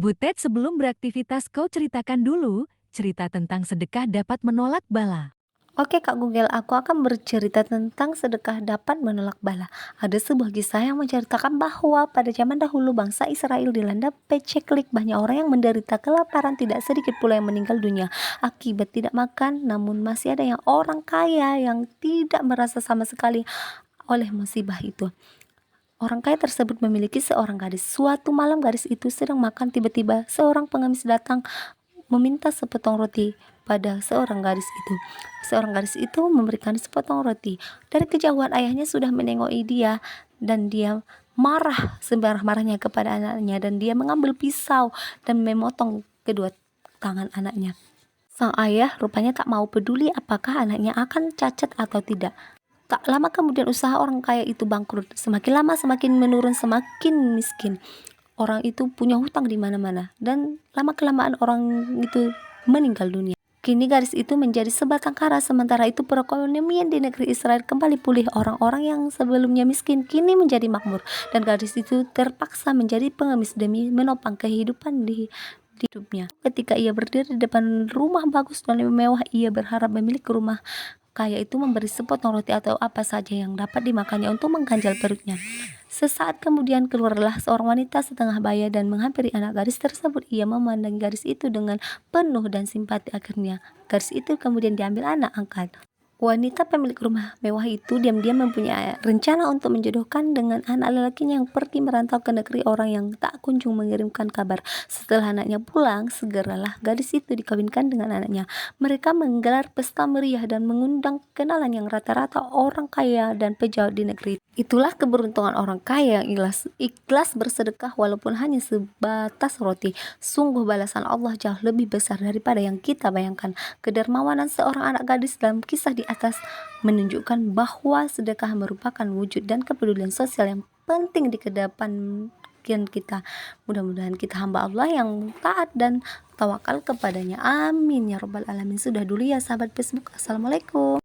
Butet, sebelum beraktivitas kau ceritakan dulu, cerita tentang sedekah dapat menolak bala. Oke Kak Google, aku akan bercerita tentang sedekah dapat menolak bala. Ada sebuah kisah yang menceritakan bahwa pada zaman dahulu bangsa Israel dilanda paceklik, banyak orang yang menderita kelaparan, tidak sedikit pula yang meninggal dunia akibat tidak makan. Namun masih ada yang orang kaya yang tidak merasa sama sekali oleh musibah itu. Orang kaya tersebut memiliki seorang gadis. Suatu malam gadis itu sedang makan, tiba-tiba seorang pengemis datang meminta sepotong roti pada seorang gadis itu. Seorang gadis itu memberikan sepotong roti. Dari kejauhan ayahnya sudah menengoki dia dan dia marah semarah-marahnya kepada anaknya, dan dia mengambil pisau dan memotong kedua tangan anaknya. Sang ayah rupanya tak mau peduli apakah anaknya akan cacat atau tidak. Tak lama kemudian usaha orang kaya itu bangkrut. Semakin lama semakin menurun, semakin miskin. Orang itu punya hutang di mana-mana, dan lama-kelamaan orang itu meninggal dunia. Kini gadis itu menjadi sebatang kara. Sementara itu perekonomian di negeri Israel kembali pulih. Orang-orang yang sebelumnya miskin kini menjadi makmur, dan gadis itu terpaksa menjadi pengemis demi menopang kehidupan di hidupnya. Ketika ia berdiri di depan rumah bagus dan mewah, ia berharap pemilik rumah kaya itu memberi sepotong roti atau apa saja yang dapat dimakannya untuk mengganjal perutnya. Sesaat kemudian keluarlah seorang wanita setengah baya dan menghampiri anak gadis tersebut. Ia memandang gadis itu dengan penuh dan simpati. Akhirnya gadis itu kemudian diambil anak angkat. Wanita pemilik rumah mewah itu diam-diam mempunyai rencana untuk menjodohkan dengan anak lelakinya yang pergi merantau ke negeri orang yang tak kunjung mengirimkan kabar. Setelah anaknya pulang, segeralah gadis itu dikawinkan dengan anaknya. Mereka menggelar pesta meriah dan mengundang kenalan yang rata-rata orang kaya dan pejabat di negeri. Itulah keberuntungan orang kaya yang ikhlas bersedekah walaupun hanya sebatas roti. Sungguh balasan Allah jauh lebih besar daripada yang kita bayangkan. Kedermawanan seorang anak gadis dalam kisah di atas menunjukkan bahwa sedekah merupakan wujud dan kepedulian sosial yang penting di kedepan kita. Mudah-mudahan kita hamba Allah yang taat dan tawakal kepadanya. Amin ya robbal alamin. Sudah dulu ya sahabat Facebook. Assalamualaikum.